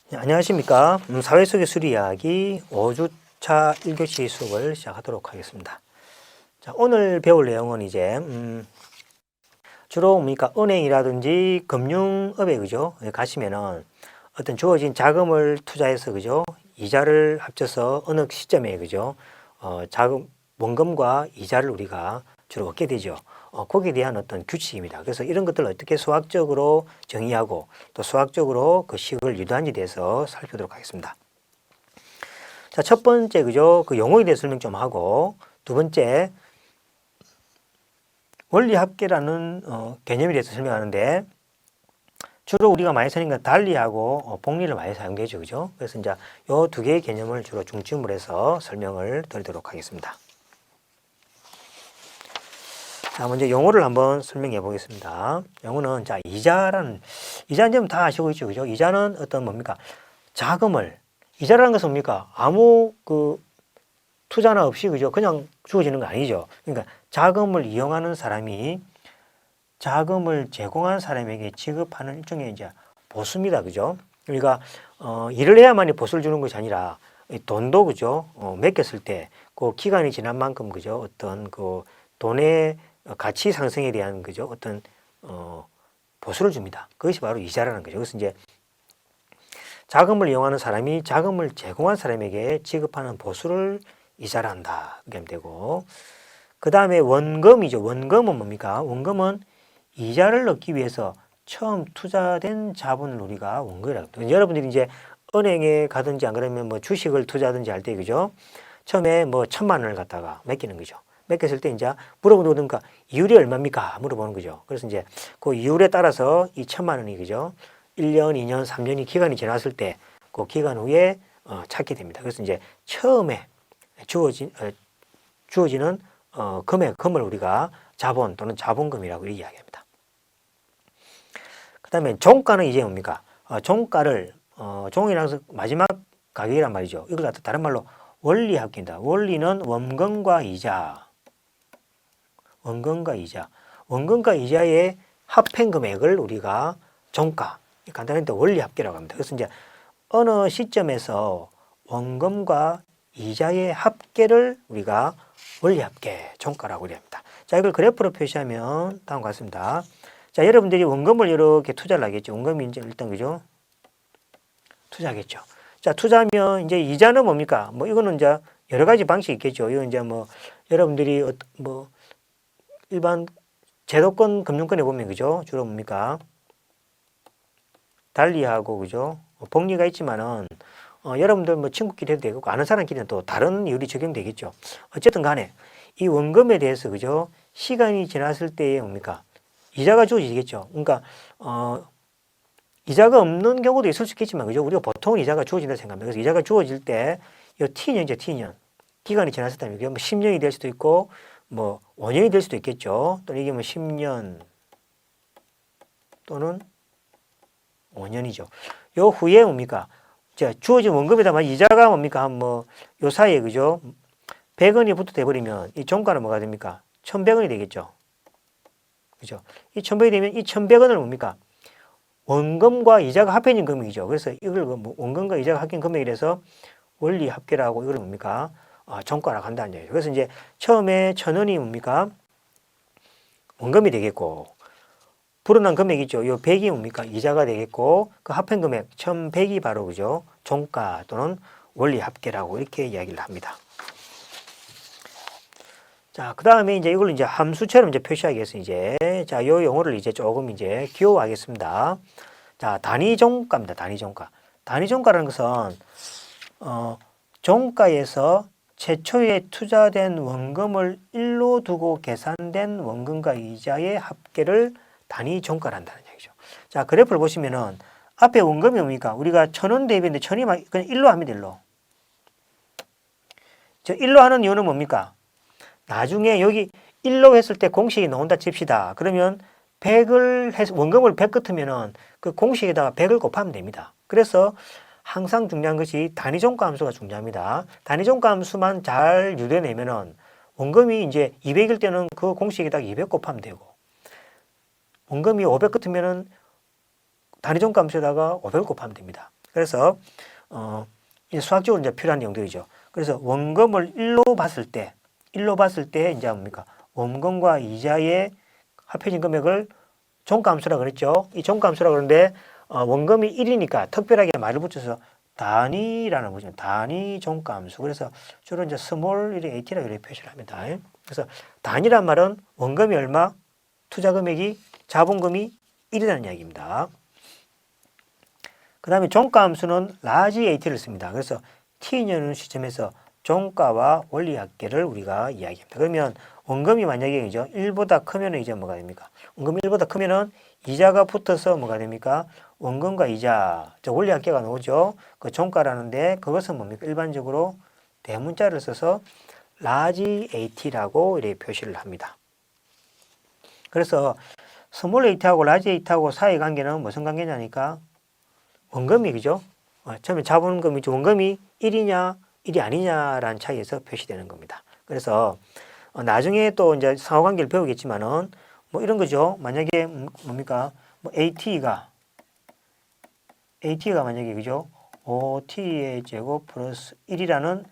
네, 안녕하십니까. 사회 속의 수리 이야기 5주차 1교시 수업을 시작하도록 하겠습니다. 자, 오늘 배울 내용은 이제 주로 뭡니까? 은행이라든지 금융업에 그죠? 가시면은 어떤 주어진 자금을 투자해서 그죠? 이자를 합쳐서 어느 시점에 그죠? 자금 원금과 이자를 우리가 주로 얻게 되죠. 거기에 대한 어떤 규칙입니다. 그래서 이런 것들을 어떻게 수학적으로 정의하고 또 수학적으로 그 식을 유도하는지에 대해서 살펴보도록 하겠습니다. 자, 첫 번째 그죠? 그 용어에 대해 설명 좀 하고 두 번째 원리합계라는 개념에 대해서 설명하는데 주로 우리가 많이 쓰는 건 달리하고 복리를 많이 사용되죠. 그죠? 그래서 이제 요 두 개의 개념을 주로 중점으로 해서 설명을 드리도록 하겠습니다. 자, 먼저 용어를 한번 설명해 보겠습니다. 용어는 자, 이자는 좀 다 아시고 있죠. 그죠? 이자는 어떤 뭡니까? 자금을 이자라는 것은 뭡니까? 아무 그 투자나 없이 그죠? 그냥 주어지는 거 아니죠. 그러니까 자금을 이용하는 사람이 자금을 제공한 사람에게 지급하는 일종의 이제 보수입니다. 그죠? 그러니까 일을 해야만이 보수를 주는 것이 아니라 돈도 그죠? 맡겼을 때 그 기간이 지난 만큼 그죠? 어떤 그 돈의 가치 상승에 대한 그죠? 어떤 보수를 줍니다. 그것이 바로 이자라는 거죠. 그래서 이제 자금을 이용하는 사람이 자금을 제공한 사람에게 지급하는 보수를 이자라 한다. 그렇게 하면 되고 그 다음에 원금이죠. 원금은 뭡니까? 원금은 이자를 얻기 위해서 처음 투자된 자본을 우리가 원금이라고 합니다. 여러분들이 이제 은행에 가든지 안 그러면 뭐 주식을 투자하든지 할 때 그죠? 처음에 뭐 1,000만 원을 갖다가 맡기는 거죠. 맡겼을 때 이제 물어보니까 이율이 얼마입니까? 물어보는 거죠. 그래서 이제 그 이율에 따라서 이 1,000만 원이 그죠? 1년, 2년, 3년이 기간이 지났을 때 그 기간 후에 찾게 됩니다. 그래서 이제 처음에 주어지는 금을 우리가 자본 또는 자본금이라고 이야기합니다. 그 다음에 종가는 이제 뭡니까? 종가를, 종이라는 것은 마지막 가격이란 말이죠. 이걸 갖다 다른 말로 원리합계입니다. 원리는 원금과 이자. 원금과 이자의 합한 금액을 우리가 종가, 간단한데 원리합계라고 합니다. 그래서 이제 어느 시점에서 원금과 이자의 합계를 우리가 원리합계, 종가라고 합니다. 자, 이걸 그래프로 표시하면 다음과 같습니다. 자, 여러분들이 원금을 이렇게 투자를 하겠죠. 원금이 이제 일단 그죠? 투자하겠죠. 자, 투자하면 이제 이자는 뭡니까? 뭐 이거는 이제 여러 가지 방식이 있겠죠. 이건 이제 뭐 여러분들이 뭐 일반 제도권 금융권에 보면 그죠? 주로 뭡니까? 달리하고 그죠? 복리가 있지만은 여러분들 뭐 친구끼리 해도 되고 아는 사람끼리는 또 다른 이율이 적용되겠죠. 어쨌든 간에 이 원금에 대해서 그죠? 시간이 지났을 때에 뭡니까? 이자가 주어지겠죠. 그러니까 이자가 없는 경우도 있을 수 있겠지만 그죠? 우리가 보통은 이자가 주어진다 생각합니다. 그래서 이자가 주어질 때 이 T년이죠. T년. 기간이 지났을 때 이게 뭐 10년이 될 수도 있고 뭐 5년이 될 수도 있겠죠. 또는 이게 뭐 10년 또는 5년이죠. 요 후에 뭡니까? 자, 주어진 원금에다가 이자가 뭡니까? 한 뭐 요 사이에 그죠? 100원이 부터 돼버리면 이 종가는 뭐가 됩니까? 1,100원이 되겠죠. 그죠? 이 1,100원이 되면 이 1,100원을 뭡니까? 원금과 이자가 합해진 금액이죠. 그래서 이걸 원금과 이자가 합해진 금액이라서 원리 합계라고 이걸 뭡니까? 종가라고 한다는 얘기죠. 그래서 이제 처음에 1,000원이 뭡니까? 원금이 되겠고 불어난 금액이 있죠. 요 100이 뭡니까? 이자가 되겠고 그 합한 금액 1,100이 바로 그죠? 종가 또는 원리 합계라고 이렇게 이야기를 합니다. 자, 그 다음에 이제 이걸 이제 함수처럼 이제 표시하겠습니다. 이제 자, 요 용어를 이제 조금 이제 기호하겠습니다. 자, 단위종가입니다. 단위종가. 단위종가라는 것은 종가에서 최초에 투자된 원금을 1로 두고 계산된 원금과 이자의 합계를 단위종가를 한다는 얘기죠. 자, 그래프를 보시면은 앞에 원금이 뭡니까? 우리가 1,000원 대비인데 1,000이 그냥 1로 합니다. 1로. 저 1로 하는 이유는 뭡니까? 나중에 여기 1로 했을 때 공식이 나온다 칩시다. 그러면 100을 해서 원금을 100 같으면은 그 공식에다가 100을 곱하면 됩니다. 그래서 항상 중요한 것이 단위종가 함수가 중요합니다. 단위종가 함수만 잘 유도해내면은 원금이 이제 200일 때는 그 공식에다가 200 곱하면 되고 원금이 500 같으면은 단위종가 함수에다가 500을 곱하면 됩니다. 그래서 이 수학적으로 이제 필요한 내용들이죠. 그래서 원금을 일로 봤을 때 이제 뭡니까? 원금과 이자의 합해진 금액을 종가함수라 그랬죠. 이 종가함수라 그러는데 원금이 1이니까 특별하게 말을 붙여서 단위라는 거죠. 단위 종가함수. 그래서 주로 이제 스몰 at라고 이렇게 표시를 합니다. 그래서 단위란 말은 원금이 얼마, 투자 금액이 자본금이 1이라는 이야기입니다. 그 다음에 종가함수는 large at를 씁니다. 그래서 t년의 시점에서 종가와 원리합계를 우리가 이야기합니다. 그러면 원금이 만약에 이제 1보다 크면은 이제 뭐가 됩니까? 원금이 1보다 크면은 이자가 붙어서 뭐가 됩니까? 원금과 이자, 원리합계가 나오죠. 그 종가라는데 그것은 뭡니까? 일반적으로 대문자를 써서 large at라고 이렇게 표시를 합니다. 그래서 스몰 at하고 large at하고 사이 관계는 무슨 관계냐니까 원금이 그죠? 처음에 자본금이죠. 원금이 1이냐 1이 아니냐라는 차이에서 표시되는 겁니다. 그래서 나중에 또 이제 상호관계를 배우겠지만은 뭐 이런 거죠. 만약에 뭡니까? 뭐 AT가 만약에 그죠? 5T의 제곱 플러스 1이라는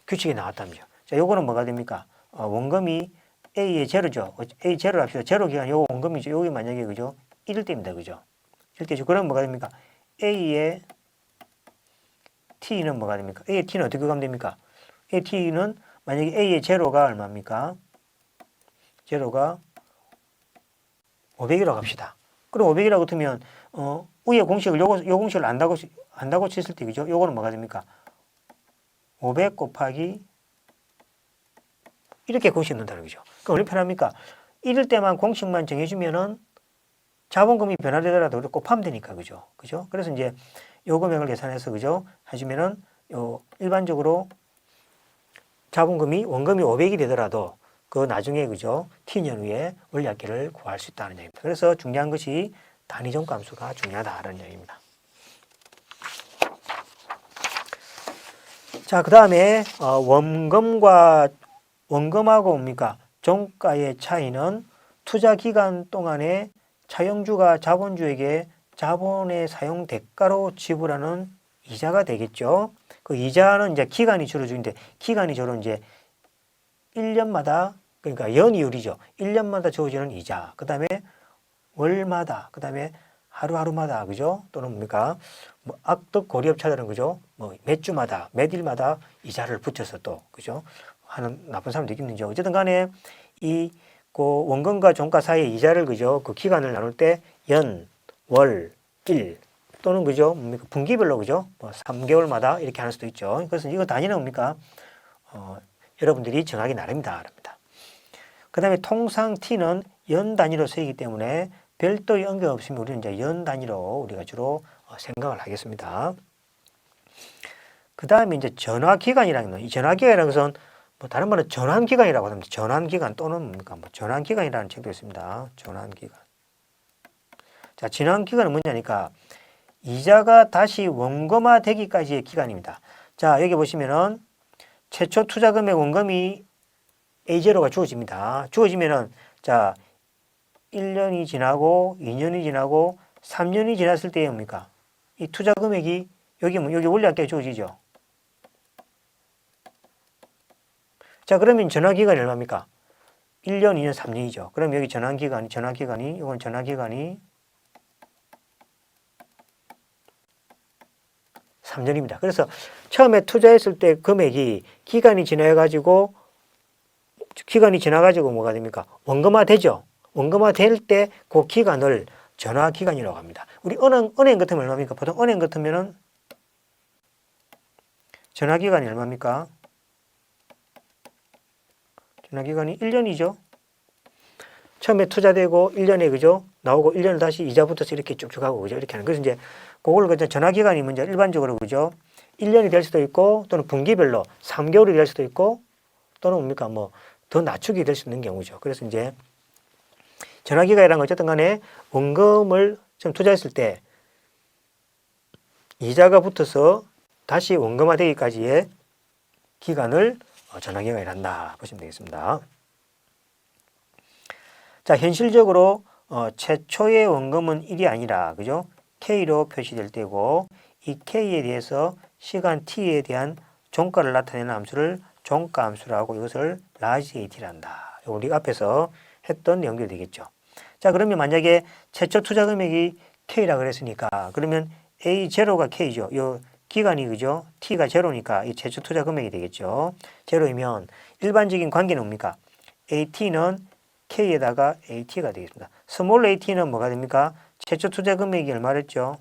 규칙이 나왔다면요. 자, 요거는 뭐가 됩니까? 원금이 A의 제로죠. A 제로를 합시다. 제로 기간 요거 원금이죠. 요게 만약에 그죠? 1일 때입니다. 그죠? 이렇게 그럼 뭐가 됩니까? A의 T는 뭐가 됩니까? A의 T는 어떻게 가면 됩니까? A의 T는 만약에 A의 제로가 얼마입니까? 제로가 500이라고 합시다. 그럼 500이라고 하면 위에 공식을 요 공식을 안다고 쳤을 때 그죠? 요거는 뭐가 됩니까? 500 곱하기 이렇게 공식 넣는다는 거죠. 그럼 얼마나 편합니까? 이럴 때만 공식만 정해주면은 자본금이 변화되더라도 곱하면 되니까 그죠? 그죠? 그래서 이제 요 금액을 계산해서 그죠? 해주면은 일반적으로 자본금이 원금이 500이 되더라도 그 나중에 그죠? T년 후에 원리합계를 구할 수 있다는 얘기입니다. 그래서 중요한 것이 단위 종가함수가 중요하다는 얘기입니다. 자, 그 다음에 원금하고 뭡니까? 종가의 차이는 투자 기간 동안에 차용주가 자본주에게 자본의 사용 대가로 지불하는 이자가 되겠죠. 그 이자는 이제 기간이 주로 주인데 기간이 주로 이제 1년마다 그러니까 연이율이죠. 1년마다 주어지는 이자. 그다음에 월마다 그다음에 하루하루마다 그죠? 또는 뭡니까? 뭐 악덕 고리업체들은 그죠? 뭐 몇 주마다 몇 일마다 이자를 붙여서 또 그죠? 하는 나쁜 사람도 있겠는죠. 어쨌든 간에 이 그 원금과 종가 사이의 이자를 그죠? 그 기간을 나눌 때 연, 월, 일 또는 그죠? 뭡니까? 분기별로 그죠? 뭐 3개월마다 이렇게 하는 수도 있죠. 그래서 이거 단위는 뭡니까? 여러분들이 정하기 나름이다. 그 다음에 통상 T는 연 단위로 쓰이기 때문에 별도의 언급 없으면 우리는 이제 연 단위로 우리가 주로 생각을 하겠습니다. 그 다음에 이제 전환기간이라는 거, 이 전환기간이라는 것은 뭐 다른 말은 전환기간이라고 합니다. 전환기간 또는 뭡니까? 뭐 전환기간이라는 책도 있습니다. 전환기간. 자, 전환기간은 뭐냐니까 이자가 다시 원금화 되기까지의 기간입니다. 자, 여기 보시면은 최초 투자금액 원금이 A0가 주어집니다. 주어지면은 자 1년이 지나고 2년이 지나고 3년이 지났을 때 뭡니까? 이 투자 금액이 여기 원리합계가 주어지죠. 자, 그러면 전환기간이 얼마입니까? 1년, 2년, 3년이죠. 그럼 여기 전환기간이 이건 전환기간이 3년입니다. 그래서 처음에 투자했을 때 금액이 기간이 지나가지고 뭐가 됩니까? 원금화 되죠. 원금화 될 때 그 기간을 전환기간이라고 합니다. 우리 은행 같으면 얼마입니까? 보통 은행 같으면은 전환기간이 얼마입니까? 전환기간이 1년이죠. 처음에 투자되고 1년에 그죠? 나오고 1년을 다시 이자 붙어서 이렇게 쭉쭉 하고 그죠? 이렇게 하는. 그래서 이제 그걸 그죠? 전환기간이 먼저 일반적으로 그죠? 1년이 될 수도 있고 또는 분기별로 3개월이 될 수도 있고 또는 뭡니까? 뭐 더 낮추게 될 수 있는 경우죠. 그래서 이제 전환기간이라는 건 어쨌든 간에 원금을 좀 투자했을 때 이자가 붙어서 다시 원금화 되기까지의 기간을 전환기간이란다 보시면 되겠습니다. 자, 현실적으로 최초의 원금은 1이 아니라 그죠? K로 표시될 때고 이 k에 대해서 시간 t에 대한 종가를 나타내는 함수를 종가 함수라고 이것을 large at라 한다. 우리 앞에서 했던 연결이 되겠죠. 자, 그러면 만약에 최초 투자 금액이 k라 그랬으니까 그러면 A0가 k죠. 요 기간이 그죠? t가 제로니까 이 최초 투자 금액이 되겠죠. 제로이면 일반적인 관계는 뭡니까? AT는 k에다가 AT가 되겠습니다. 스몰 AT는 뭐가 됩니까? 최초 투자 금액이 얼마랬죠?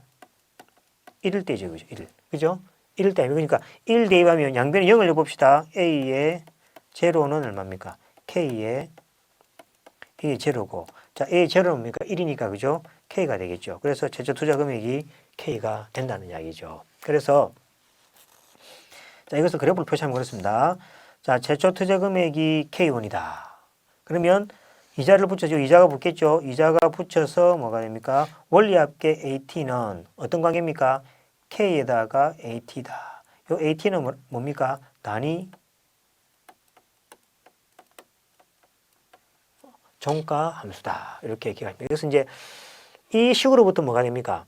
1일 때죠. 그죠? 1. 그죠? 1일 때. 그러니까 1 대입하면 양변에 0을 넣어봅시다. A의 제로는 얼마입니까? K의 이게 제로고. 자, A 제로는 뭡니까? 1이니까 그죠? K가 되겠죠. 그래서 최초 투자 금액이 K가 된다는 이야기죠. 그래서 자, 이것을 그래프를 표시하면 그렇습니다. 자, 최초 투자 금액이 K1이다. 그러면 이자를 붙여죠. 이자가 붙겠죠. 이자가 붙여서 뭐가 됩니까? 원리합계 AT는 어떤 관계입니까? K에다가 AT다. 요 AT는 뭡니까? 단위 종가 함수다. 이렇게 얘기합니다. 이것은 이제 이 식으로부터 뭐가 됩니까?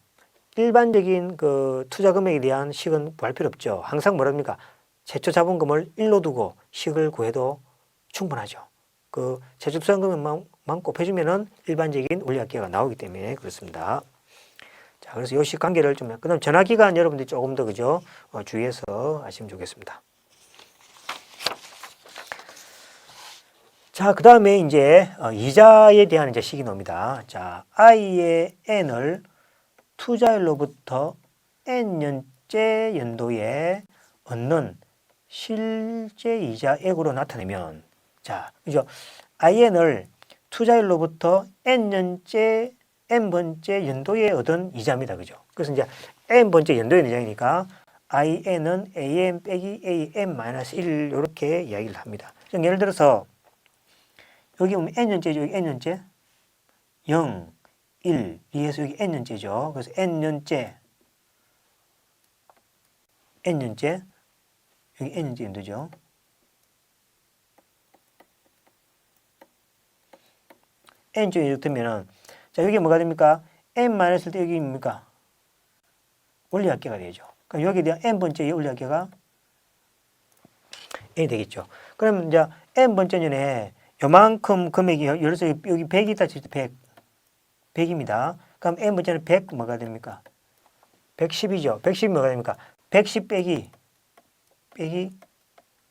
일반적인 그 투자 금액에 대한 식은 구할 필요 없죠. 항상 뭐랍니까? 최초 자본금을 1로 두고 식을 구해도 충분하죠. 그 최초 투자 금액만 곱해주면은 일반적인 원리합계가 나오기 때문에 그렇습니다. 자, 그래서 요 식 관계를 좀, 그다음 전화 기간 여러분들이 조금 더 그죠? 주의해서 아시면 좋겠습니다. 자, 그 다음에 이제 이자에 대한 이제 식이 나옵니다. 자, i의 n을 투자일로부터 n년째 연도에 얻는 실제 이자액으로 나타내면, 자, 그죠? in을 투자일로부터 n년째 n번째 연도에 얻은 이자입니다. 그죠? 그래서 이제 n번째 연도의 이자이니까 in은 am 빼기 am-1 이렇게 이야기를 합니다. 예를 들어서 여기 보면 n년째죠. 여기 n년째 0, 1, 2에서 여기 n년째죠. 그래서 n년째 여기 n년째 연도죠. n년째 연도 되면은 자, 여기 뭐가 됩니까? n-1 때 여기 뭡니까? 원리합계가 되죠. 그럼 여기에 대한 n번째 원리합계가 n이 되겠죠. 그러면 이제 n번째 년에 요만큼 금액이, 예를 들어서 여기 100이 있다 칠 때 100입니다. 그럼 n번째는 100 뭐가 됩니까? 110이죠. 110이 뭐가 됩니까? 110 빼기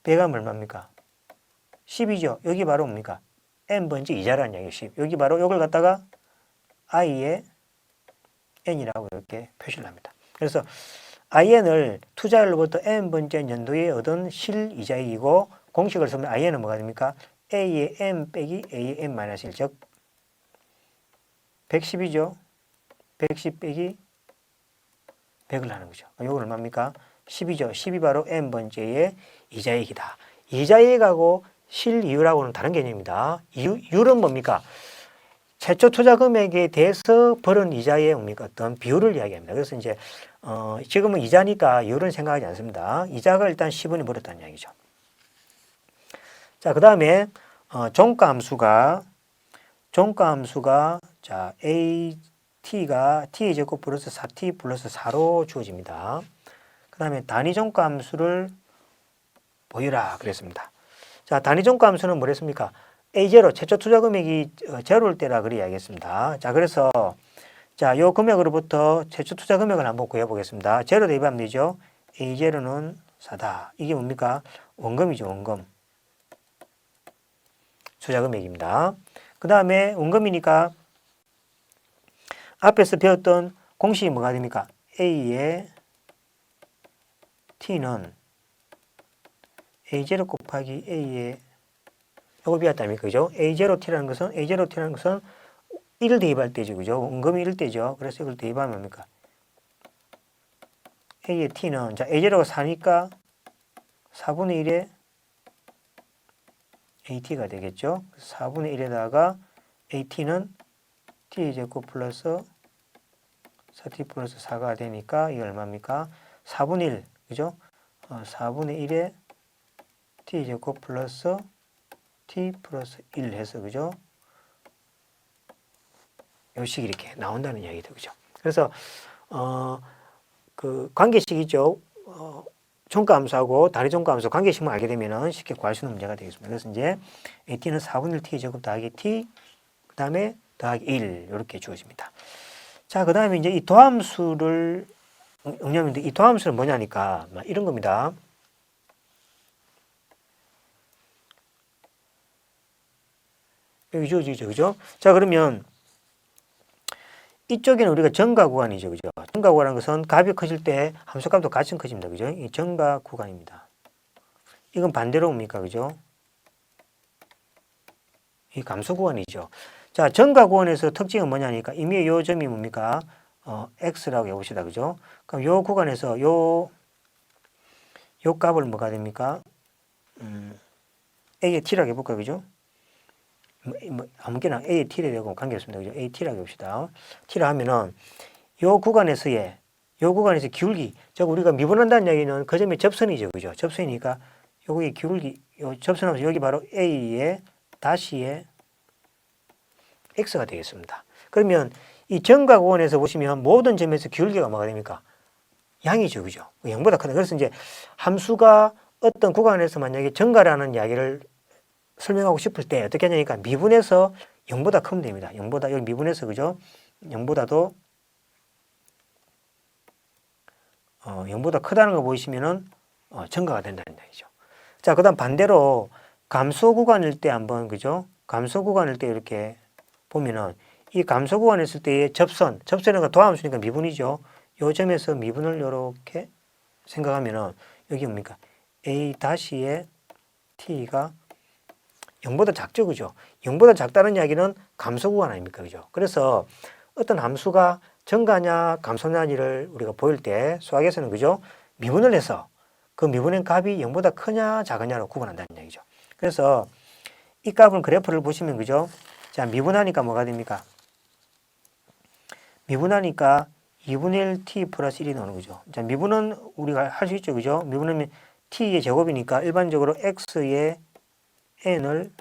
100하면 얼마입니까? 10이죠. 여기 바로 뭡니까? n번째 이자라는 이야기예요. 10. 여기 바로 이걸 갖다가 i의 n이라고 이렇게 표시를 합니다. 그래서 in을 투자일로부터 n번째 연도에 얻은 실이자이고 공식을 쓰면 in은 뭐가 됩니까? a의 n 빼기 a의 n-1, 즉 110이죠. 110 빼기 100을 하는 거죠. 이건 얼마입니까? 10이죠. 10이 바로 n번째의 이자액이다. 이자액하고 실이율하고는 다른 개념입니다. 이율은 뭡니까? 최초 투자 금액에 대해서 벌은 이자의 뭡니까? 어떤 비율을 이야기합니다. 그래서 이제 지금은 이자니까 이율은 생각하지 않습니다. 이자가 일단 10원이 벌었다는 이야기죠. 자, 그 다음에 종가함수가 자 AT가 T의 제곱 플러스 4T 플러스 4로 주어집니다. 그 다음에 단위 종가함수를 보여라 그랬습니다. 자, 단위 종가함수는 뭐랬습니까? A0 최초 투자 금액이 제로일 때라 그래 이야기했습니다. 자, 그래서 자, 요 금액으로부터 최초 투자 금액을 한번 구해 보겠습니다. 제로 대입하면 되죠. A0는 4다. 이게 뭡니까? 원금이죠, 원금. 투자 금액입니다. 그 다음에 원금이니까 앞에서 배웠던 공식이 뭐가 됩니까? A의 T는 A0 곱하기 A의 이걸 비웠다니까, 그죠? A0T라는 것은 1을 대입할 때죠, 그죠? 원금이 1일 때죠. 그래서 이걸 대입하면 뭡니까? A의 T는, 자, A0가 4니까 4분의 1에 AT가 되겠죠? 4분의 1에다가 AT는 T의 제곱 플러스 4T 플러스 4가 되니까 이게 얼마입니까? 4분의 1, 그죠? 4분의 1에 T 제곱 플러스 T 플러스 1 해서, 그죠? 요 식이 이렇게 나온다는 이야기죠, 그죠? 그래서, 그 관계식이죠. 종가함수하고 단위 종가함수 관계식만 알게 되면은 쉽게 구할 수 있는 문제가 되겠습니다. 그래서 이제 t는 4분의 1 t 제곱 더하기 t, 그 다음에 더하기 1 이렇게 주어집니다. 자, 그 다음에 이제 이 도함수를 응용인데 이 도함수는 뭐냐니까 이런 겁니다. 여기 주어지죠, 그죠? 자, 그러면 이쪽에는 우리가 정가 구간이죠, 그죠? 정가 구간이라는 것은 값이 커질 때 함수값도 같이 커집니다, 그죠? 이 정가 구간입니다. 이건 반대로 옵니까, 그죠? 이 감소 구간이죠. 자, 정가 구간에서 특징은 뭐냐니까 이미 요 점이 뭡니까? x라고 해봅시다, 그죠? 그럼 요 구간에서 요 값을 뭐가 됩니까? a의 t라고 해볼까, 그죠? 아무게나 a의 t를 되고 관계없습니다, 그죠? a t라고 해봅시다. t라 하면은 요 구간에서 기울기, 즉 우리가 미분한다는 이야기는 그 점의 접선이죠, 그죠? 접선이니까 요거의 기울기, 요 접선하면서 여기 바로 a의 다시의 x가 되겠습니다. 그러면 이 정가 구간에서 보시면 모든 점에서 기울기가 뭐가 됩니까? 양이죠, 그죠? 0보다 크다. 그래서 이제 함수가 어떤 구간에서 만약에 정가라는 이야기를 설명하고 싶을 때 어떻게 하냐니까 미분해서 0보다 크면 됩니다. 0보다 여기 미분해서 그죠? 0보다도 0보다 크다는 거 보이시면은 정가가 된다는 얘기죠. 자, 그다음 반대로 감소 구간일 때 한번 그죠? 감소 구간일 때 이렇게 보면은 이 감소 구간에 있을 때의 접선은 도함수니까 미분이죠. 요 점에서 미분을 이렇게 생각하면은 여기 뭡니까? a 다시의 t가 0보다 작죠, 그죠? 0보다 작다는 이야기는 감소 구간 아닙니까, 그죠? 그래서 어떤 함수가 정가냐 감소냐를 우리가 보일 때 수학에서는 그죠? 미분을 해서 그 미분의 값이 0보다 크냐 작으냐로 구분한다는 얘기죠. 그래서 이 값은 그래프를 보시면 그죠? 자, 미분하니까 뭐가 됩니까? 미분하니까 2분의 1 t 플러스 1이 나오는 거죠. 자, 미분은 우리가 할 수 있죠, 그죠? 미분하면 t의 제곱이니까 일반적으로 x의 n을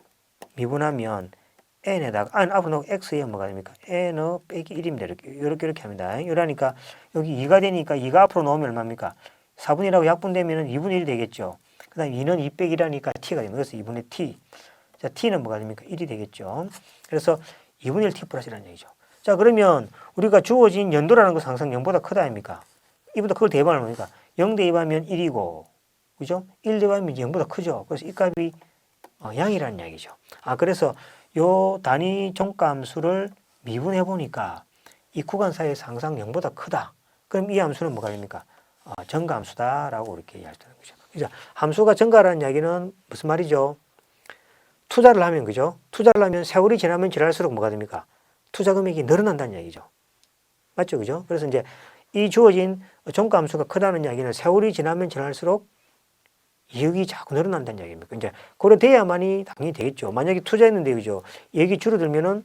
미분하면 n에다가 앞으로 놓고 x에 뭐가 됩니까? n 빼기 1입니다. 이렇게 합니다. 이러니까 여기 2가 되니까 2가 앞으로 놓으면 얼마입니까? 4분이라고 약분되면 2분의 1이 되겠죠. 그 다음에 2는 2 빼기 1하니까 t가 됩니다. 그래서 2분의 t. 자, t는 뭐가 됩니까? 1이 되겠죠. 그래서 2분의 1 t 플러스 1이라는 얘기죠. 자, 그러면 우리가 주어진 연도라는 것은 항상 0보다 크다 아닙니까? 이보다 그걸 대입하면 뭡니까? 0 대입하면 1이고, 그죠? 1 대입하면 0보다 크죠. 그래서 이 값이 양이라는 이야기죠. 그래서 요 단위 종가함수를 미분해 보니까 이 구간 사이에서 항상 0보다 크다. 그럼 이 함수는 뭐가 됩니까? 정가함수다라고 이렇게 이해할 수 있는 거죠. 그죠? 함수가 정가라는 이야기는 무슨 말이죠? 투자를 하면 그죠? 투자를 하면 세월이 지나면 지날수록 뭐가 됩니까? 투자 금액이 늘어난다는 이야기죠. 맞죠, 그죠? 그래서 이제 이 주어진 종가함수가 크다는 이야기는 세월이 지나면 지날수록 이익이 자꾸 늘어난다는 이야기입니다. 이제 그래 돼야만이 당연히 되겠죠. 만약에 투자했는데 그죠? 이익이 줄어들면은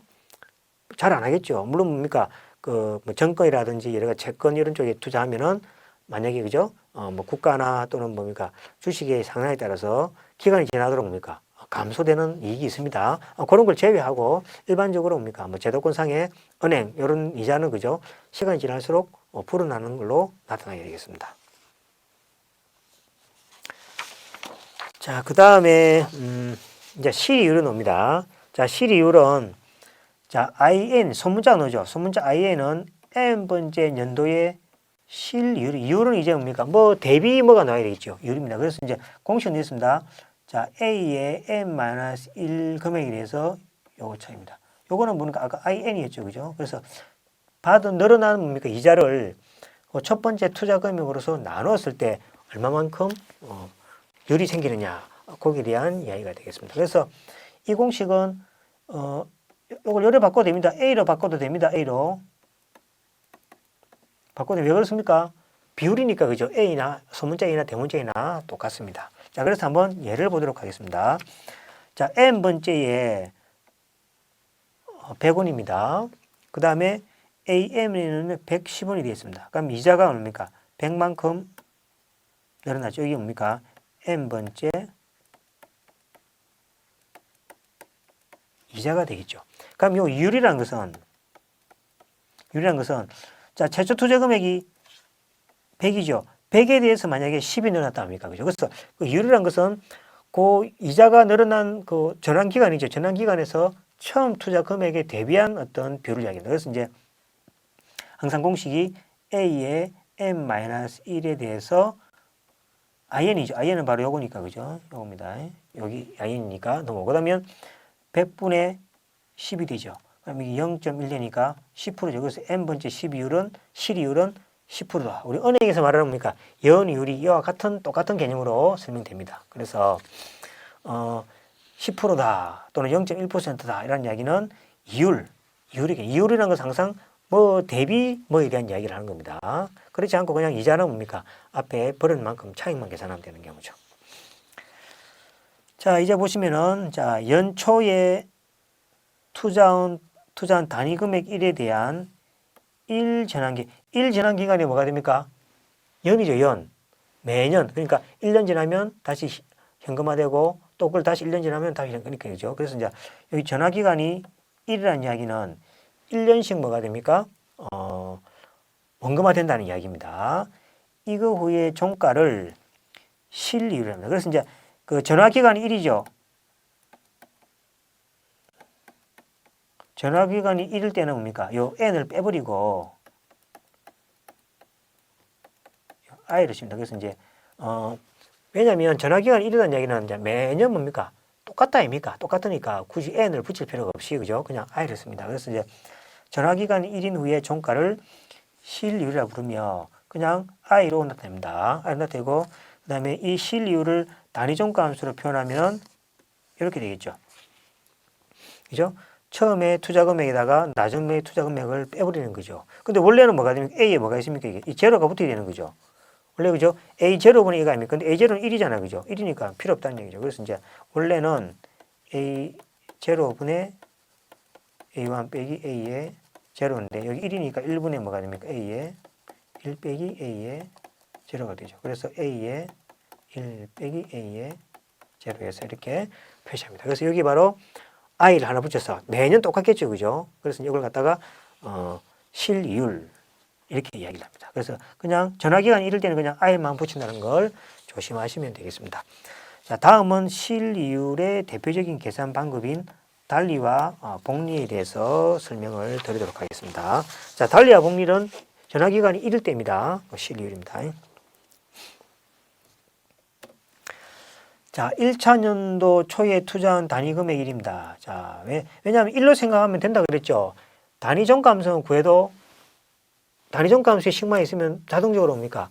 잘 안 하겠죠. 물론 뭡니까? 뭐 정권이라든지 여러 가지 채권 이런 쪽에 투자하면은 만약에 그죠? 뭐 국가나 또는 뭡니까? 주식의 상황에 따라서 기간이 지나도록 뭡니까? 감소되는 이익이 있습니다. 그런 걸 제외하고 일반적으로 뭡니까? 뭐 제도권상의 은행 이런 이자는 그죠? 시간이 지날수록 불어나는 걸로 나타나게 되겠습니다. 자, 그 다음에 이제 실이율은 옵니다. 자, 실이율은 자 IN 소문자 넣어죠. 소문자 IN은 n번째 연도의 실이율. 이율은 이제 뭡니까? 뭐 대비 뭐가 나와야 되겠죠. 이율입니다. 그래서 이제 공식은 있습니다. 자, A의 n-1 금액에 대해서 요거 차입니다. 요거는 뭡니까? 아까 IN이었죠, 그죠? 그래서 받은 늘어나는 뭡니까? 이자를 첫 번째 투자 금액으로서 나눴을 때 얼마만큼 열이 생기느냐, 거기에 대한 이야기가 되겠습니다. 그래서 이 공식은 이걸 열을 바꿔도 됩니다. A로 바꿔도 됩니다. A로 바꿔도 왜 그렇습니까? 비율이니까 그죠? A나 소문자 A나 대문자 A나 똑같습니다. 자, 그래서 한번 예를 보도록 하겠습니다. 자, n번째에 100원입니다. 그 다음에 AM에는 110원이 되겠습니다. 그럼 이자가 얼마입니까? 100만큼 늘어나죠. 이게 뭡니까? n번째 이자가 되겠죠. 그럼 요 이율이라는 것은 자, 최초 투자 금액이 100이죠. 100에 대해서 만약에 10이 늘어났다 합니까? 그죠? 그래서 그 이율이란 것은 그 이자가 늘어난 그 전환 기간이죠. 전환 기간에서 처음 투자 금액에 대비한 어떤 비율을 이야기합니다. 그래서 이제 항상 공식이 A의 n-1에 대해서 IN이죠. IN은 바로 요거니까, 그죠? 요겁니다. 여기 IN이니까 넘어오고, 그러면 100분의 10이 되죠. 그럼 이게 0.1되니까 10%죠. 그래서 n번째 12율은, 실이율은 10%다. 우리 은행에서 말하는 뭡니까? 연이율이 이와 같은, 똑같은 개념으로 설명됩니다. 그래서, 10%다. 또는 0.1%다. 이런 이야기는 이율이라는 것은 항상 뭐 대비 뭐에 대한 이야기를 하는 겁니다. 그렇지 않고 그냥 이자는 뭡니까? 앞에 버릴 만큼 차익만 계산하면 되는 경우죠. 자, 이제 보시면은 자, 연초에 투자한 단위 금액 1에 대한 1전환 기간이 뭐가 됩니까? 연이죠, 연. 매년. 그러니까 1년 지나면 다시 현금화되고 또 그걸 다시 1년 지나면 다시 그러니까 그죠. 그래서 이제 여기 전화 기간이 1이라는 이야기는 1년씩 뭐가 됩니까? 원금화 된다는 이야기입니다. 이거 후에 종가를 실이율이라 합니다. 그래서 이제 그 전화 기간이 1이죠. 전화 기간이 1일 때는 뭡니까? 요 n을 빼버리고 i를 씁니다. 그래서 이제 왜냐하면 전화 기간이 1이라는 이야기는 이제 매년 뭡니까? 똑같다 아닙니까? 똑같으니까 굳이 n을 붙일 필요가 없이 그죠? 그냥 i를 씁니다. 그래서 이제 전화 기간이 1인 후에 종가를 실이율이라고 부르며 그냥 i로 나타냅니다. i 나타내고 그다음에 이 실이율을 단위 종가 함수로 표현하면 이렇게 되겠죠. 그죠? 처음에 투자 금액에다가 나중에 투자 금액을 빼버리는 거죠. 근데 원래는 뭐가 됩니까? A에 뭐가 있습니까? 이게 이 제로가 붙어야 되는 거죠. 원래 그죠? A 제로분의 2가 아닙니까? 근데 A 제로는 1이잖아요. 그죠? 1이니까 필요 없다는 얘기죠. 그래서 이제 원래는 A 제로분의 A1 빼기 A의 제로인데 여기 1이니까 1분의 뭐가 됩니까? A의 1 빼기 A의 제로가 되죠. 그래서 A의 1 빼기 A의 제로에서 이렇게 표시합니다. 그래서 여기 바로 i를 하나 붙여서 매년 똑같겠죠. 그죠? 그래서 이걸 갖다가 실이율 이렇게 이야기를 합니다. 그래서 그냥 전화기간이 이럴 때는 그냥 i만 붙인다는 걸 조심하시면 되겠습니다. 자, 다음은 실이율의 대표적인 계산 방법인 달리와 복리에 대해서 설명을 드리도록 하겠습니다. 자, 달리와 복리는 전화기간이 이럴 때입니다. 실이율입니다. 자, 1차 년도 초에 투자한 단위 금액 1입니다. 자, 왜냐하면 1로 생각하면 된다 그랬죠. 단위 종가함수는 구해도 단위 종가함수에 시그마 있으면 자동적으로 뭡니까?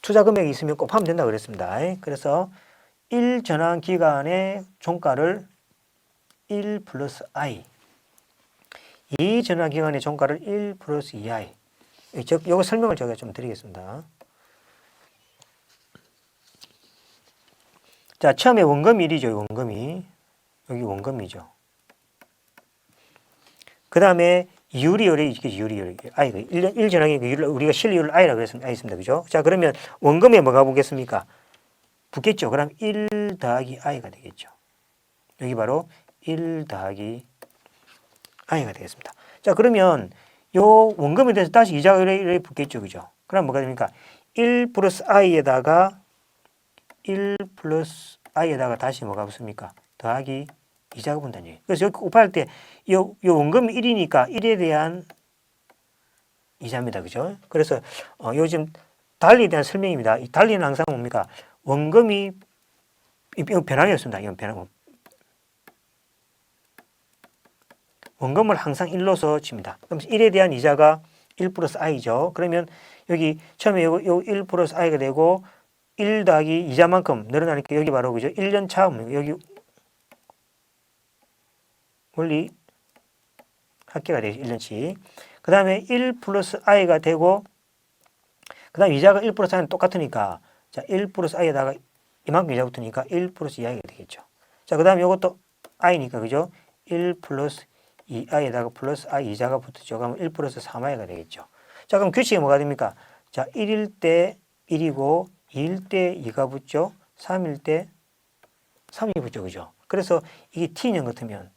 투자 금액이 있으면 곱하면 된다 그랬습니다. 그래서 1 전환 기간의 종가를 1 플러스 i 2 전환 기간의 종가를 1 플러스 2i 이거 설명을 제가 좀 드리겠습니다. 자, 처음에 원금이 1이죠. 원금이. 여기 원금이죠. 그 다음에 이율이 이율이. i가 1 전환기 우리가 실이율을 i라고 했습니다. 그죠? 자, 그러면 원금에 뭐가 붙겠습니까? 붙겠죠. 그럼 1 더하기 i가 되겠죠. 여기 바로 1 더하기 i가 되겠습니다. 자, 그러면 요 원금에 대해서 다시 이자가 이렇게 붙겠죠. 그죠? 그럼 뭐가 됩니까? 1 플러스 i에다가 1 플러스 i에다가 다시 뭐가 붙습니까? 더하기 이자가 붙는다는 얘기예요. 그래서 여기 곱할 때 요 원금이 1이니까 1에 대한 이자입니다. 그죠? 그래서 요즘 달리에 대한 설명입니다. 이 달리는 항상 뭡니까? 원금이 이건 변환이었습니다. 이건 변환. 원금을 항상 1로서 칩니다. 그럼 1에 대한 이자가 1 플러스 i죠. 그러면 여기 처음에 요 1 플러스 i가 되고 1 더하기 이자만큼 늘어나니까 여기 바로 그죠? 1년 차 여기 원리 합계가 되죠. 1년치. 그 다음에 1 플러스 i가 되고 그 다음에 이자가 1 플러스 i는 똑같으니까 자, 1 플러스 i에다가 이만큼 이자 붙으니까 1 플러스 2i가 되겠죠. 자, 그 다음에 이것도 i니까 그죠? 1 플러스 2i에다가 플러스 i 이자가 붙었죠. 그러면 1 플러스 3i가 되겠죠. 자, 그럼 규칙이 뭐가 됩니까? 자, 1일 때 1이고 2일 때 2가 붙죠. 3일 때 3이 붙죠. 그죠? 그래서 이게 t년 같으면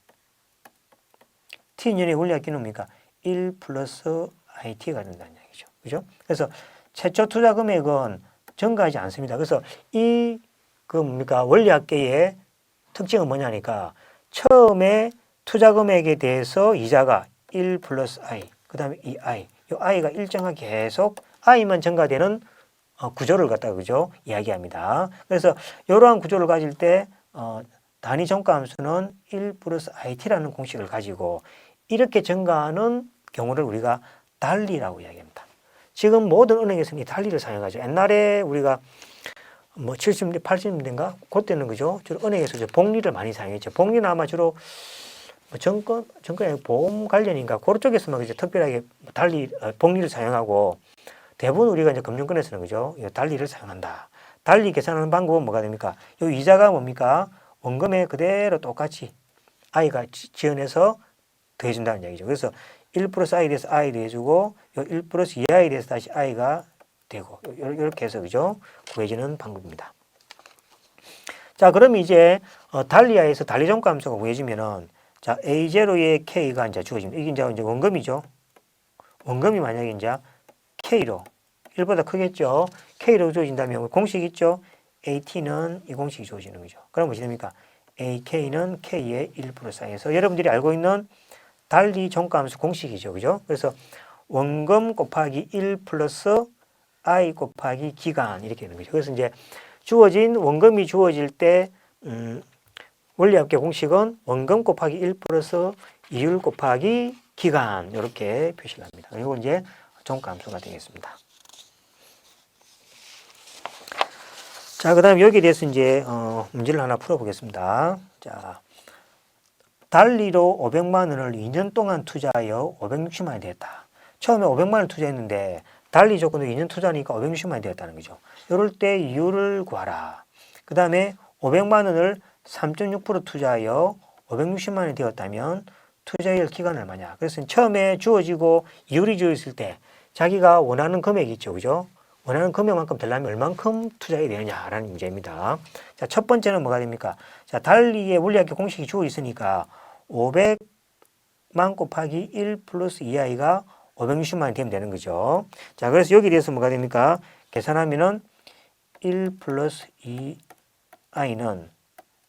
t년의 원리가 끼는 뭡니까? 1 플러스 it가 된다는 얘기죠. 그죠? 그래서 최초 투자 금액은 증가하지 않습니다. 그래서 원리학계의 특징은 뭐냐니까 처음에 투자 금액에 대해서 이자가 1 플러스 i, 그 다음에 이 i가 일정하게 계속 i만 증가되는 구조를 갖다가 그죠 이야기합니다. 그래서 이러한 구조를 가질 때 단위 정가함수는 1 플러스 it라는 공식을 가지고 이렇게 증가하는 경우를 우리가 달리라고 이야기합니다. 지금 모든 은행에서는 이 달리를 사용하죠. 옛날에 우리가 70년대, 80년대인가 그때는 그죠 주로 은행에서 이제 복리를 많이 사용했죠. 복리는 아마 주로 정권의 보험 관련인가 그런 쪽에서만 이제 특별하게 복리를 사용하고 대부분 우리가 이제 금융권에서는 그죠 달리를 사용한다. 달리 계산하는 방법은 뭐가 됩니까? 이 이자가 뭡니까? 원금에 그대로 똑같이 i가 지연해서 더해준다는 얘기죠. 그래서 1 플러스 i에 대해서 i 더해주고 1 플러스 2i에 대해서 다시 i가 되고 이렇게 해서 그죠 구해지는 방법입니다. 자, 그럼 이제 달리하에서 달리정가 함수가 구해지면은 자 a0의 k가 이제 주어집니다. 이게 이제 원금이죠. 원금이 만약에 이제 k로 1보다 크겠죠. k로 주어진다면 공식 있죠. at는 이 공식이 주어지는 거죠. 그럼 무엇이 됩니까? ak는 k의 1 플러스 i에서 여러분들이 알고 있는 달리 정가함수 공식이죠. 그죠? 그래서 원금 곱하기 1 플러스 i 곱하기 기간 이렇게 되는 거죠. 그래서 이제 원금이 주어질 때 원리합계 공식은 원금 곱하기 1 플러스 이율 곱하기 기간 이렇게 표시를 합니다. 그리고 이제 정가함수가 되겠습니다. 자, 그 다음 여기에 대해서 이제 문제를 하나 풀어보겠습니다. 자, 달리로 500만 원을 2년 동안 투자하여 560만 원이 되었다. 처음에 500만 원을 투자했는데 달리 조건으로 2년 투자하니까 560만 원이 되었다는 거죠. 이럴 때 이율을 구하라. 그 다음에 500만 원을 3.6% 투자하여 560만 원이 되었다면 투자할 기간은 얼마냐. 그래서 처음에 주어지고 이율이 주어졌을 때 자기가 원하는 금액이 있죠. 그죠? 원하는 금액만큼 되려면 얼만큼 투자해야 되느냐라는 문제입니다. 자, 첫 번째는 뭐가 됩니까? 자, 달리의 원리학계 공식이 주어 있으니까 500만 곱하기 1 플러스 2i가 560만 원이 되면 되는 거죠. 자, 그래서 여기에 대해서 뭐가 됩니까? 계산하면은 1 플러스 2i는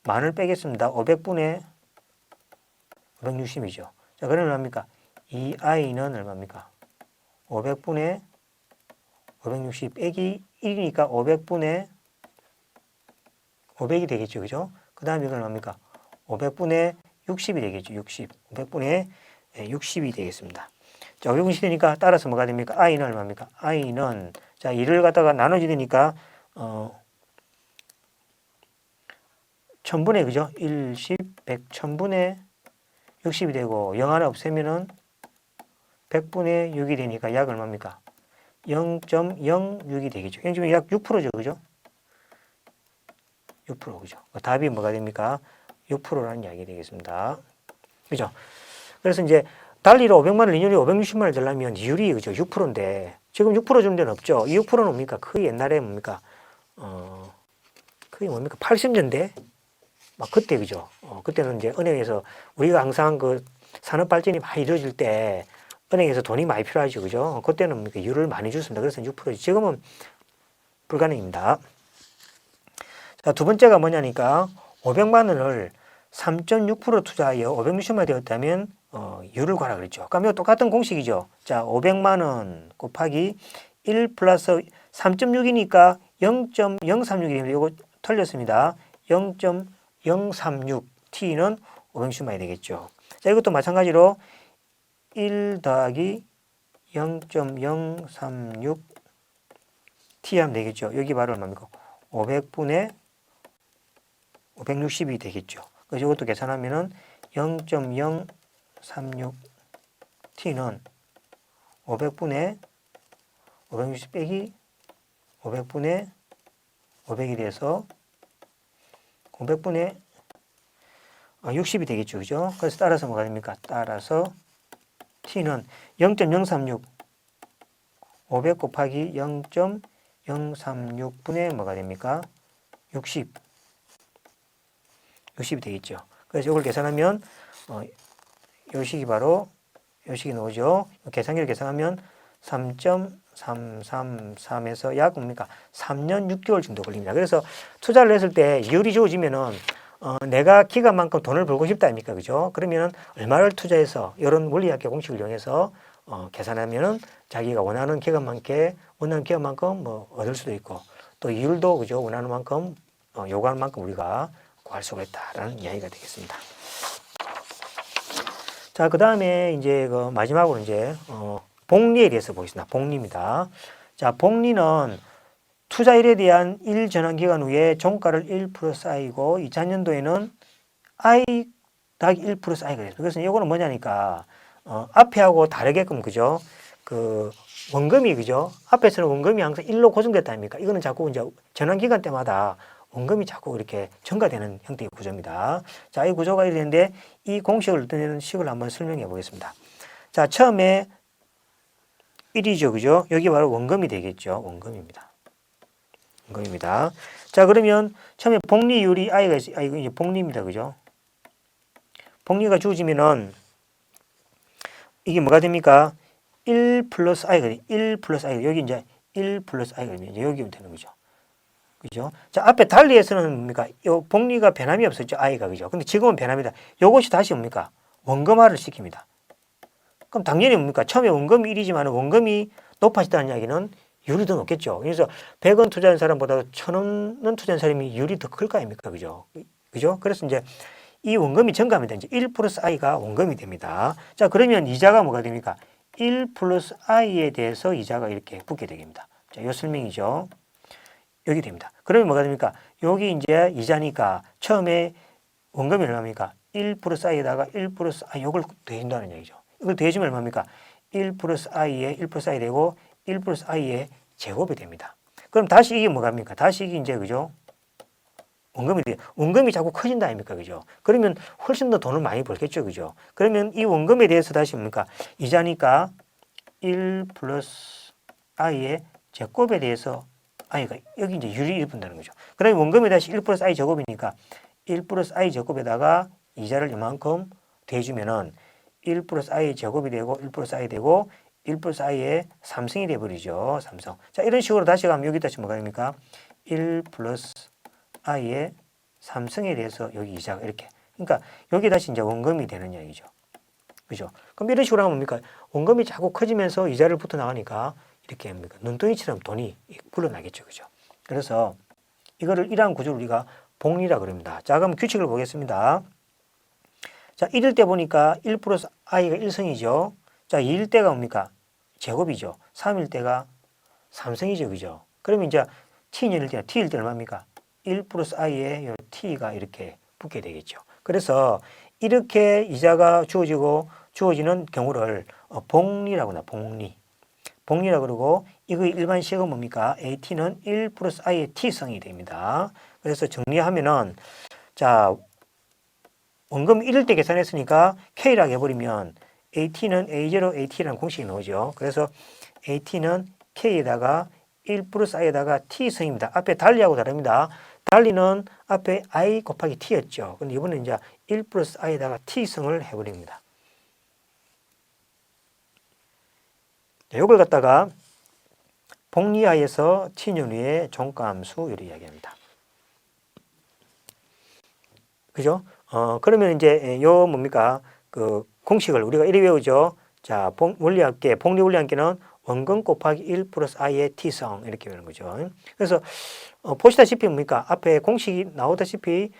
만을 빼겠습니다. 500분의 560이죠. 자, 그러면 얼마입니까? 2i는 얼마입니까? 500분의 560 빼기 1이니까 500분의 500이 되겠죠. 그죠? 그 다음에 이건 얼마입니까? 500분의 60이 되겠죠. 60. 500분의 60이 되겠습니다. 자, 560이 되니까 따라서 뭐가 됩니까? i는 얼마입니까? i는 자, 2를 갖다가 나눠지 되니까 1000분의 그죠? 1, 10, 100, 1000분의 60이 되고 0 하나 없애면은 100분의 6이 되니까 약 얼마입니까? 0.06이 되겠죠. 약 6%죠. 그죠? 6% 그죠? 답이 뭐가 됩니까? 6%라는 이야기 되겠습니다. 그죠? 그래서 이제 달리로 500만 원, 2년에 560만 원 되려면 이율이 그죠? 6%인데 지금 6% 정도 데는 없죠. 이 6%는 뭡니까? 거의 옛날에 뭡니까? 거의 뭡니까? 80년대? 막 그때 그죠? 그때는 이제 은행에서 우리가 항상 그 산업 발전이 많이 이루어질 때 은행에서 돈이 많이 필요하죠. 그죠? 그때는 이율을 많이 줬습니다. 그래서 6%지. 지금은 불가능입니다. 자, 두 번째가 뭐냐니까 500만 원을 3.6% 투자하여 560만 되었다면 이율을 구하라 그랬죠. 그러면 똑같은 공식이죠. 자, 500만 원 곱하기 1 플러스 3.6이니까 0.036이 됩니다. 이거 틀렸습니다. 0.036 t는 560만이 되겠죠. 자, 이것도 마찬가지로 1 더하기 0.036 t 하면 되겠죠. 여기 바로 얼마입니까? 500분의 560이 되겠죠. 그래서 이것도 계산하면은 0.036 t는 500분의 560 빼기 500분의 500이 돼서 500분의 60이 되겠죠. 그죠? 그래서 따라서 뭐가 됩니까? 따라서 t는 0.036 500 곱하기 0.036분의 뭐가 됩니까? 60이 되겠죠. 그래서 이걸 계산하면 요 식이 바로 요 식이 나오죠. 계산기를 계산하면 3.333에서 약 뭡니까? 3년 6개월 정도 걸립니다. 그래서 투자를 했을 때 이율이 좋아지면은 내가 기간만큼 돈을 벌고 싶다 아닙니까? 그죠? 그러면은 얼마를 투자해서 이런 물리학의 공식을 이용해서 계산하면은 자기가 원하는 기간만큼 뭐 얻을 수도 있고 또 이율도 그죠? 원하는 만큼 요구하는 만큼 우리가 구할 수가 있다라는 이야기가 되겠습니다. 자, 그 다음에 이제 그 마지막으로 이제 복리에 대해서 보겠습니다. 복리입니다. 자, 복리는 투자일에 대한 1전환기간 후에 종가를 1% 쌓이고 2000년도에는 I 더하기 1% 쌓이게 됐습니다. 그래서 이거는 뭐냐니까 앞에 하고 다르게끔 그죠? 그 원금이 그죠? 앞에서는 원금이 항상 1로 고정됐다 아닙니까? 이거는 자꾸 이제 전환기간 때마다 원금이 자꾸 이렇게 증가되는 형태의 구조입니다. 자, 이 구조가 되는데 이 공식을 어떤 식을 한번 설명해 보겠습니다. 자, 처음에 1이죠. 그죠? 여기 바로 원금이 되겠죠. 원금입니다. 원금입니다. 자, 그러면 처음에 복리율이 I가 있어요. 이거 이제 복리입니다. 그죠? 복리가 주어지면은 이게 뭐가 됩니까? 1 플러스 I거든요. 1 플러스 I. 여기 이제 1 플러스 I거든요. 이제 여기 오면 되는 거죠. 그죠? 자, 앞에 달리에서는 뭡니까? 요 복리가 변함이 없었죠. I가. 그죠? 근데 지금은 변합니다. 요것이 다시 뭡니까? 원금화를 시킵니다. 그럼 당연히 뭡니까? 처음에 원금이 1이지만 원금이 높아지다는 이야기는 율이 더 높겠죠. 그래서 100원 투자한 사람보다 1000원 투자한 사람이 율이 더 클 거 아닙니까? 그죠? 그죠? 그래서 이제 이 원금이 증가하면 이제 1 플러스 I가 원금이 됩니다. 자, 그러면 이자가 뭐가 됩니까? 1 플러스 I에 대해서 이자가 이렇게 붙게 됩니다. 자, 요 설명이죠. 여기 됩니다. 그러면 뭐가 됩니까? 여기 이제 이자니까 처음에 원금이 얼마입니까? 1 플러스 I에다가 1 플러스 I 요걸 더해준다는 얘기죠. 이걸 더해주면 얼마입니까? 1 플러스 I에 1 플러스 I 되고 1 플러스 I의 제곱이 됩니다. 그럼 다시 이게 뭐갑니까? 다시 이게 이제 그죠? 원금이 돼요. 원금이 자꾸 커진다 아닙니까? 그죠? 그러면 훨씬 더 돈을 많이 벌겠죠. 그죠? 그러면 이 원금에 대해서 다시 뭡니까? 이자니까 1 플러스 I의 제곱에 대해서 I가 여기 이제 율이 1분다는 거죠. 그러면 원금에 다시 1 플러스 I 제곱이니까 1 플러스 I 제곱에다가 이자를 이만큼 대주면은 1 플러스 I 제곱이 되고 1 플러스 I 되고 1 플러스 I의 3승이 되어버리죠. 3승. 자, 이런 식으로 다시 가면 여기 다시 뭐가 됩니까? 1 플러스 I의 3승에 대해서 여기 이자가 이렇게. 그러니까 여기 다시 이제 원금이 되는 이야기죠. 그죠? 그럼 이런 식으로 하면 뭡니까? 원금이 자꾸 커지면서 이자를 붙어 나가니까 이렇게 뭡니까? 눈덩이처럼 돈이 불어나겠죠. 그죠? 그래서 이거를 이러한 구조를 우리가 복리라 그럽니다. 자, 그럼 규칙을 보겠습니다. 자, 1일 때 보니까 1 플러스 I가 1승이죠. 자, 2일 때가 뭡니까? 제곱이죠. 3일 때가 3승이죠. 그죠? 그러면 이제 T일 때 얼마입니까? 1 플러스 I에 요 T가 이렇게 붙게 되겠죠. 그래서 이렇게 이자가 주어지는 경우를 복리라고 합니다. 복리라고 그러고 이거의 일반식은 뭡니까? AT는 1 플러스 I의 T성이 됩니다. 그래서 정리하면은 자, 원금 1일 때 계산했으니까 K라고 해버리면 AT는 A0 AT라는 공식이 나오죠. 그래서 AT는 K에다가 1 플러스 I에다가 T성입니다. 앞에 달리하고 다릅니다. 달리는 앞에 I 곱하기 T였죠. 근데 이번엔 이제 1 플러스 I에다가 T성을 해버립니다. 이걸 갖다가 복리하에서 T년 후의 종가함수 이렇게 이야기합니다. 그죠? 그러면 이제 요 뭡니까? 그 공식을 우리가 이리 외우죠. 자, 복리 원리 함께는 원금 곱하기 1 플러스 I의 T성 이렇게 외우는 거죠. 그래서 보시다시피 뭡니까? 앞에 공식이 나오다시피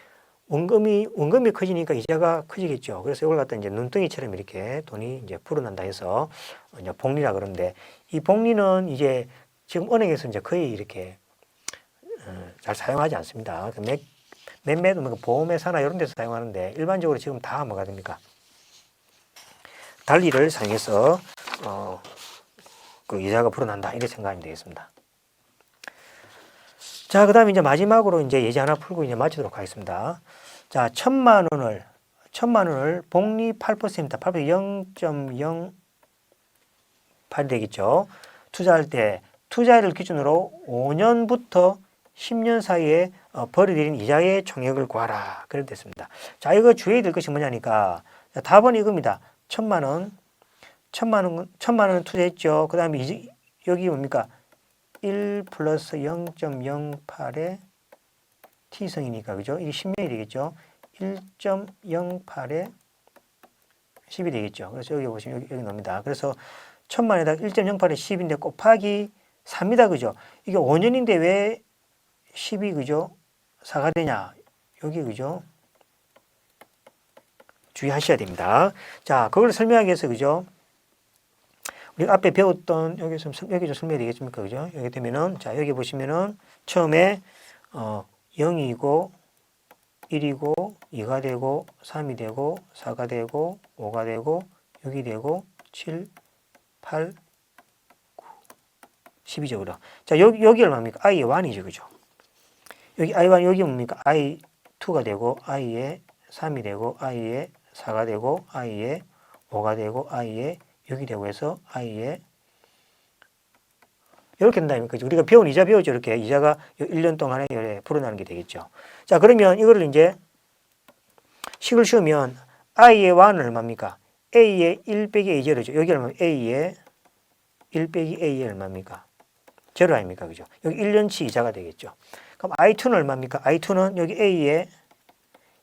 원금이 커지니까 이자가 커지겠죠. 그래서 이걸 갖다 이제 눈덩이처럼 이렇게 돈이 이제 불어난다 해서 이제 복리라 그러는데 이 복리는 이제 지금 은행에서 이제 거의 이렇게 잘 사용하지 않습니다. 몇몇 보험회사나 이런 데서 사용하는데 일반적으로 지금 다 뭐가 됩니까? 달리를 사용해서 그 이자가 불어난다 이렇게 생각하면 되겠습니다. 자, 그 다음에 이제 마지막으로 이제 예제 하나 풀고 이제 마치도록 하겠습니다. 자, 1000만 원을 복리 8%, 0.08이 되겠죠. 투자할 때 투자를 기준으로 5년부터 10년 사이에 벌어들인 이자의 총액을 구하라. 그렇게 됐습니다. 자, 이거 주의해야 될 것이 뭐냐니까. 자, 답은 이겁니다. 1000만 원 천만 원은 투자했죠. 그 다음에 여기 뭡니까? 1 플러스 0.08의 t승이니까, 그죠? 이게 10년이 되겠죠. 1.08의 10이 되겠죠. 그래서 여기 보시면 여기 나옵니다. 그래서 1000만에다가 1.08의 10인데 곱하기 4입니다. 그죠? 이게 5년인데 왜 10이 그죠? 4가 되냐? 여기 그죠? 주의하셔야 됩니다. 자, 그걸 설명하기 위해서 그죠? 우리가 앞에 배웠던 여기 좀 설명이 되겠습니까? 그죠? 여기 되면은 자, 여기 보시면은 처음에 0이고 1이고 2가 되고 3이 되고 4가 되고 5가 되고 6이 되고 7, 8, 9, 10이죠. 그럼. 자, 여기 얼마입니까? i의 1이죠. 그죠? 여기 i1 여기 뭡니까? i2가 되고 i의 3이 되고 i의 4가 되고 i의 5가 되고 i의 6이 되고 해서 i의 이렇게 된다니까. 우리가 배운 이자 배우죠. 이렇게 이자가 1년 동안에 불어나는 게 되겠죠. 자, 그러면 이거를 이제 식을 씌우면 i의 1은 얼마입니까? a의 1 빼기 a 제로죠. 여기 얼마? a의 1 빼기 a의 얼마입니까? 제로 아닙니까? 그죠? 여기 1년치 이자가 되겠죠. 그럼 i2는 얼마입니까? i2는 여기 a의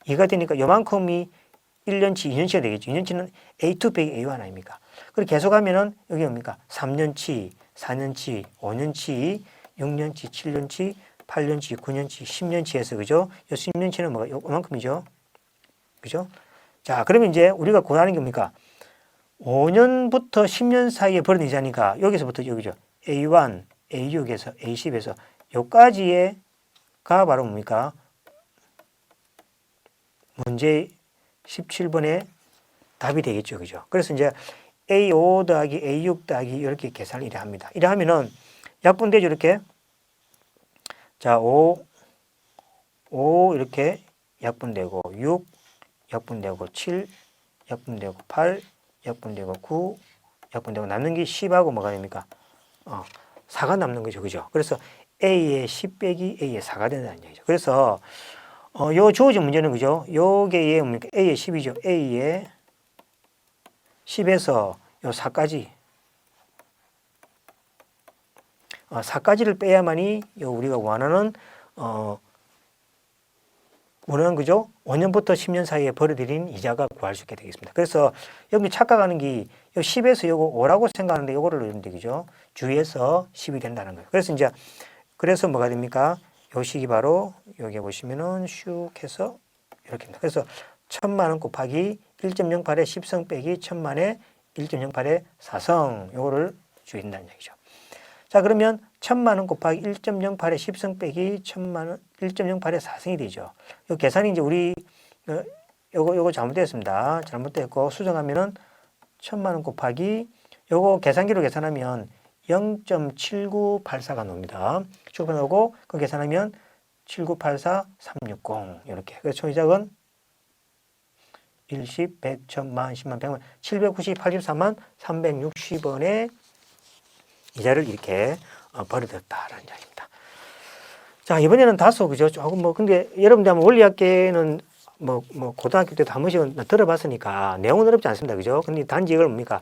2가 되니까 요만큼이 1년치, 2년치가 되겠죠. 2년치는 a2 빼기 a1 아닙니까? 그리고 계속 하면은 여기 뭡니까? 3년치, 4년치, 5년치, 6년치, 7년치, 8년치, 9년치, 10년치 해서 그죠? 이 10년치는 뭐가 요만큼이죠. 그죠? 자, 그러면 이제 우리가 구하는 게 뭡니까? 5년부터 10년 사이에 벌어진 이자니까 여기서부터 여기죠. A1, A6에서 A10에서 요까지가 바로 뭡니까? 문제 17번의 답이 되겠죠. 그죠? 그래서 이제 A5 더하기 A6 더하기 이렇게 계산을 이래 합니다. 이래 하면은 약분되죠. 이렇게. 자, 5 이렇게 약분되고 6 약분되고 7 약분되고 8 약분되고 9 약분되고 남는 게 10하고 뭐가 됩니까? 4가 남는 거죠. 그죠? 그래서 A의 10 빼기 A의 4가 된다는 얘기죠. 그래서 요 주어진 문제는 그죠? 요게 뭡니까? A의 10이죠. A의 10에서 요 4까지 4까지를 빼야만이 요 우리가 원하는 그죠? 5년부터 10년 사이에 벌어들인 이자가 구할 수 있게 되겠습니다. 그래서 여기 착각하는 게 요 10에서 요거 5라고 생각하는데 요거를 넣는데 그죠? 주의해서 10이 된다는 거예요. 그래서 이제 그래서 뭐가 됩니까? 요 식이 바로 여기 보시면은 슉 해서 이렇게 됩니다. 그래서 1000만 원 곱하기 1.08의 10성 빼기 1000만의 1.08의 4성 요거를 주의한다는 얘기죠. 자, 그러면 1000만 원 곱하기 1.08의 10성 빼기 1000만 원 1.08의 4성이 되죠. 요 계산이 이제 우리 요거 잘못됐습니다. 잘못됐고 수정하면은 1000만 원 곱하기 요거 계산기로 계산하면 0.7984가 나옵니다. 출근하고 그 계산하면 7984 360 이렇게. 그래서 총이자은 10, 100, 1000만, 10만, 100만, 794만 360원의 이자를 이렇게 벌어들였다라는 이야기입니다. 자, 이번에는 다소 그죠? 조금 근데 여러분들 아마 원리학계는 고등학교 때도 한 번씩은 들어봤으니까 내용은 어렵지 않습니다. 그죠? 근데 단지 이걸 뭡니까?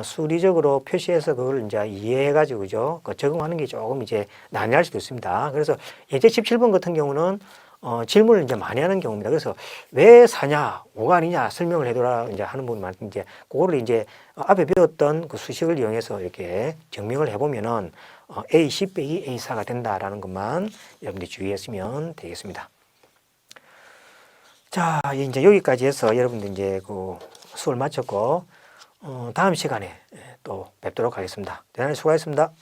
수리적으로 표시해서 그걸 이제 이해해가지고, 그죠? 적용하는 게 조금 이제 난해할 수도 있습니다. 그래서 예제 17번 같은 경우는 질문을 이제 많이 하는 경우입니다. 그래서 왜 사냐, 뭐가 아니냐 설명을 해줘라 이제 하는 분이 많은데 이제 그거를 이제 앞에 배웠던 그 수식을 이용해서 이렇게 증명을 해보면은 A10 빼기 A4가 된다라는 것만 여러분들이 주의했으면 되겠습니다. 자, 이제 여기까지 해서 여러분들 이제 그 수업을 마쳤고, 다음 시간에 또 뵙도록 하겠습니다. 대단히 수고하셨습니다.